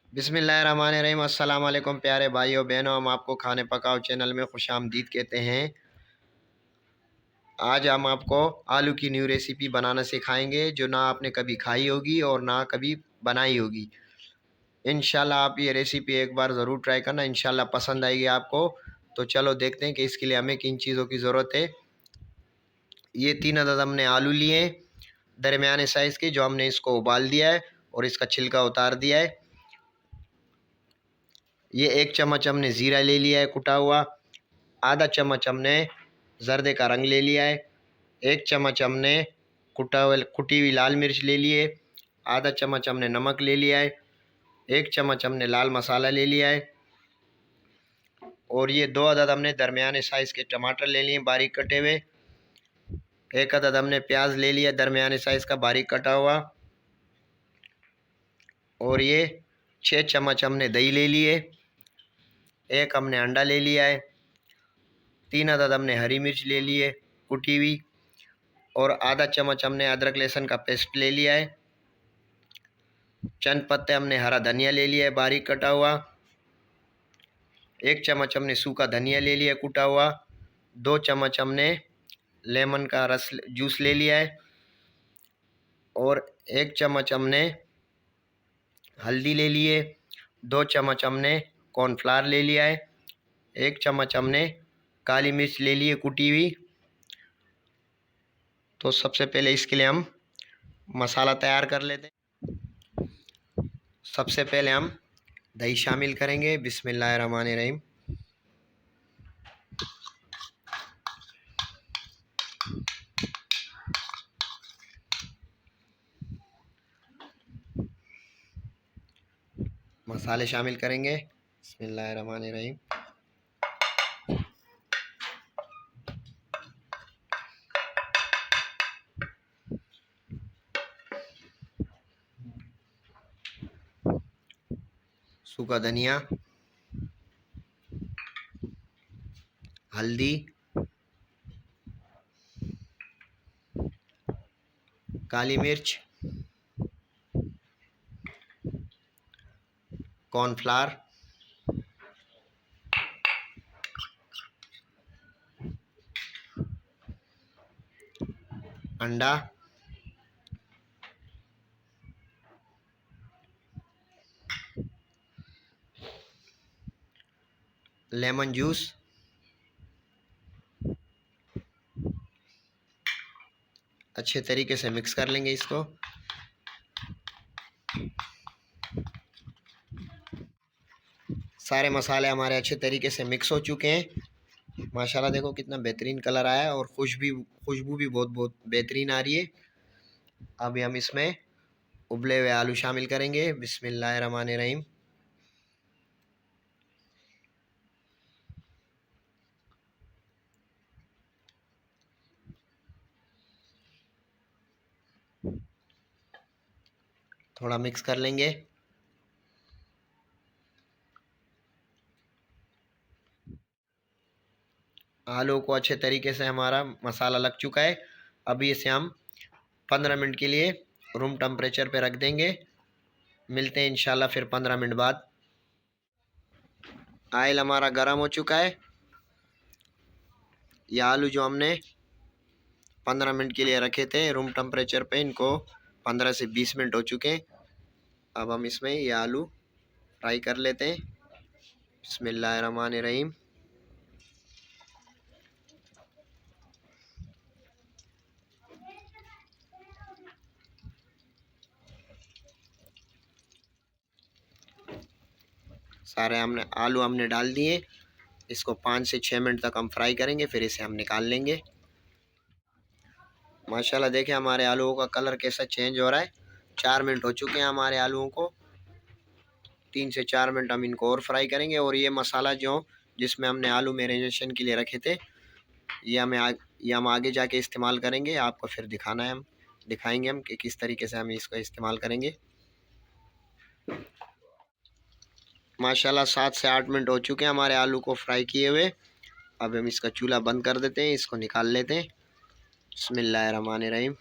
बिस्मिल्लाहिर्रहमानिर्रहीम। अस्सलाम वालेकुम प्यारे भाइयों बहनों, हम आपको खाने पकाओ चैनल में खुशामदीद कहते हैं। आज हम आपको आलू की न्यू रेसिपी बनाना सिखाएंगे जो ना आपने कभी खाई होगी और ना कभी बनाई होगी। इंशाल्लाह आप ये रेसिपी एक बार ज़रूर ट्राई करना, इंशाल्लाह पसंद आएगी आपको। तो चलो देखते हैं कि इसके लिए हमें किन चीज़ों की ज़रूरत है। ये 3 अदद हमने आलू लिए दरमियाने साइज़ के, जो हमने इसको उबाल दिया है और इसका छिलका उतार दिया है। ये 1 चम्मच हमने ज़ीरा ले लिया है कुटा हुआ। आधा चम्मच हमने जर्दे का रंग ले लिया है। 1 चम्मच हमने कुटी हुई लाल मिर्च ले लिए। आधा चम्मच हमने नमक ले लिया है। 1 चम्मच हमने लाल मसाला ले लिया है। और ये 2 अदद हमने दरमियाने साइज़ के टमाटर ले लिए बारीक कटे हुए। 1 अदद हमने प्याज ले लिया दरमियाने साइज़ का बारीक कटा हुआ। और ये 6 चम्मच हमने दही ले लिए। एक हमने अंडा ले लिया है। 3 अदद हमने हरी मिर्च ले लिए कुटी हुई। और आधा चम्मच हमने अदरक लहसुन का पेस्ट ले लिया है। चंद पत्ते हमने हरा धनिया ले लिया है बारीक कटा हुआ। 1 चम्मच हमने सूखा धनिया ले लिया कूटा हुआ। 2 चम्मच हमने लेमन का रस जूस ले लिया है। और 1 चम्मच हमने हल्दी ले लिए। 2 चम्मच हमने कॉर्नफ्लावर ले लिया है। 1 चम्मच हमने काली मिर्च ले ली है कुटी हुई। तो सबसे पहले इसके लिए हम मसाला तैयार कर लेते हैं। सबसे पहले हम दही शामिल करेंगे। बिस्मिल्लाहिर्रहमानिर्रहीम। मसाले शामिल करेंगे। बिस्मिल्लाहिर्रहमानिर्रहीम। सूखा धनिया, हल्दी, काली मिर्च, कॉर्नफ्लावर, अंडा, लेमन जूस, अच्छे तरीके से मिक्स कर लेंगे इसको। सारे मसाले हमारे अच्छे तरीके से मिक्स हो चुके हैं। माशाल्लाह देखो कितना बेहतरीन कलर आया है और खुशबू भी बहुत बहुत बेहतरीन आ रही है। अभी हम इसमें उबले हुए आलू शामिल करेंगे। बिस्मिल्लाहिर्रहमानिर्रहीम। थोड़ा मिक्स कर लेंगे। आलू को अच्छे तरीके से हमारा मसाला लग चुका है। अभी इसे हम 15 मिनट के लिए रूम टेम्परेचर पे रख देंगे। मिलते हैं इंशाल्लाह फिर 15 मिनट बाद। आयल हमारा गर्म हो चुका है। ये आलू जो हमने 15 मिनट के लिए रखे थे रूम टेम्परेचर पे, इनको 15 से 20 मिनट हो चुके हैं। अब हम इसमें ये आलू फ्राई कर लेते हैं। बिस्मिल्लाहिर्रहमानिर्रहीम। सारे आलू हमने डाल दिए। इसको 5 से 6 मिनट तक हम फ्राई करेंगे, फिर इसे हम निकाल लेंगे। माशाल्लाह देखिए हमारे आलूओं का कलर कैसा चेंज हो रहा है। 4 मिनट हो चुके हैं हमारे आलूओं को। 3 से 4 मिनट हम इनको और फ्राई करेंगे। और ये मसाला जो जिसमें हमने आलू मैरिनेशन के लिए रखे थे, ये हम आगे जाके इस्तेमाल करेंगे। आपको फिर दिखाएंगे हम कि किस तरीके से हम इसको इस्तेमाल करेंगे। माशाल्लाह 7 से 8 मिनट हो चुके हैं हमारे आलू को फ्राई किए हुए। अब हम इसका चूल्हा बंद कर देते हैं, इसको निकाल लेते हैं। बिस्मिल्लाहिर्रहमानिर्रहीम।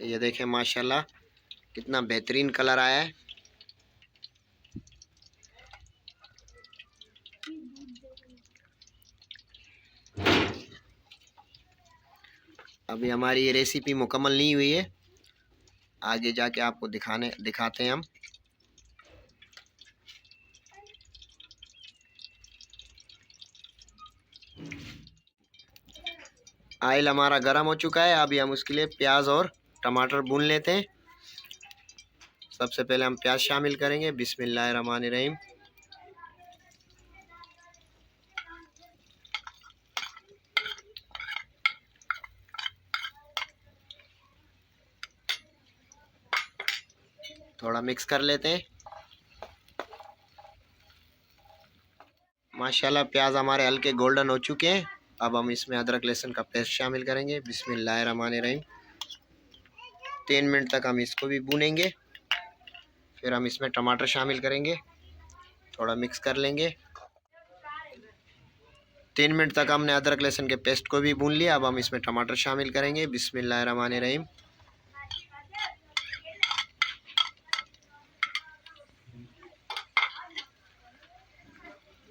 ये देखें माशाल्लाह कितना बेहतरीन कलर आया है। अभी हमारी ये रेसिपी मुकम्मल नहीं हुई है, आगे जाके आपको दिखाते हैं हम। ऑयल हमारा गर्म हो चुका है। अभी हम उसके लिए प्याज और टमाटर भून लेते हैं। सबसे पहले हम प्याज शामिल करेंगे। बिस्मिल्लाहिर्रहमानिर्रहीम। थोड़ा मिक्स कर लेते हैं। माशाल्लाह प्याज हमारे हल्के गोल्डन हो चुके हैं। अब हम इसमें अदरक लहसुन का पेस्ट शामिल करेंगे। बिस्मिल्लाहिर्रहमानिर्रहीम। 3 मिनट तक हम इसको भी भूनेंगे। फिर हम इसमें टमाटर शामिल करेंगे, थोड़ा मिक्स कर लेंगे। 3 मिनट तक हमने अदरक लहसुन के पेस्ट को भी भून लिया। अब हम इसमें टमाटर शामिल करेंगे। बिस्मिल्लाहिर्रहमानिर्रहीम।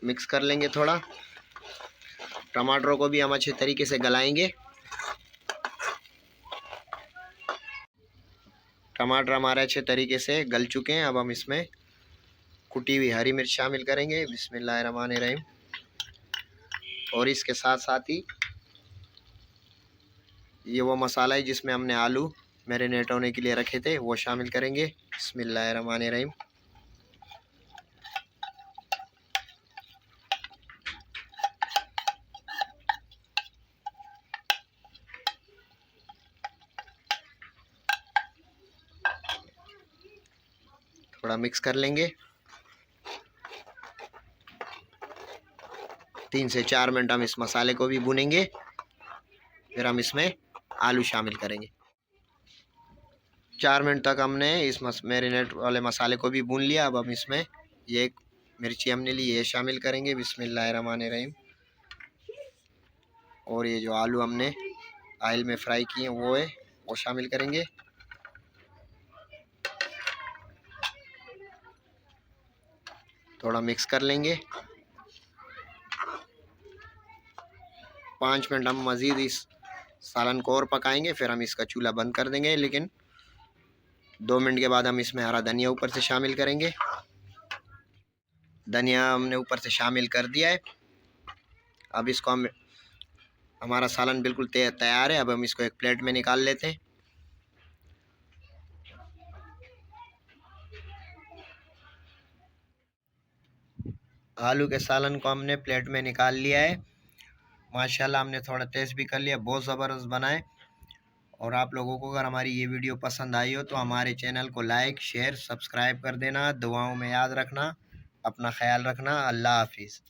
मिक्स कर लेंगे थोड़ा। टमाटरों को भी हम अच्छे तरीके से गलाएंगे। टमाटर हमारे अच्छे तरीके से गल चुके हैं। अब हम इसमें कुटी हुई हरी मिर्च शामिल करेंगे। बिस्मिल्लाहिर्रहमानिर्रहीम। और इसके साथ साथ ही ये वो मसाला है जिसमें हमने आलू मैरिनेट होने के लिए रखे थे, वो शामिल करेंगे। बिस्मिल्लाहिर्रहमानिर्रहीम। थोड़ा मिक्स कर लेंगे। 3 से 4 मिनट हम इस मसाले को भी भूनेंगे। फिर हम इसमें आलू शामिल करेंगे। 4 मिनट तक हमने इस मैरिनेट वाले मसाले को भी भून लिया। अब हम इसमें ये एक मिर्ची हमने ली, ये शामिल करेंगे। बिस्मिल्लाहिर्रहमानिर्रहीम। और ये जो आलू हमने ऑयल में फ्राई किए हैं वो शामिल करेंगे। थोड़ा मिक्स कर लेंगे। 5 मिनट हम मज़ीद इस सालन को और पकाएंगे। फिर हम इसका चूल्हा बंद कर देंगे। लेकिन 2 मिनट के बाद हम इसमें हरा धनिया ऊपर से शामिल करेंगे। धनिया हमने ऊपर से शामिल कर दिया है। अब इसको हमारा सालन बिल्कुल तैयार है। अब हम इसको एक प्लेट में निकाल लेते हैं। आलू के सालन को हमने प्लेट में निकाल लिया है। माशाल्लाह हमने थोड़ा टेस्ट भी कर लिया, बहुत ज़बरदस्त बना है। और आप लोगों को अगर हमारी ये वीडियो पसंद आई हो तो हमारे चैनल को लाइक शेयर सब्सक्राइब कर देना। दुआओं में याद रखना, अपना ख्याल रखना। अल्लाह हाफिज़।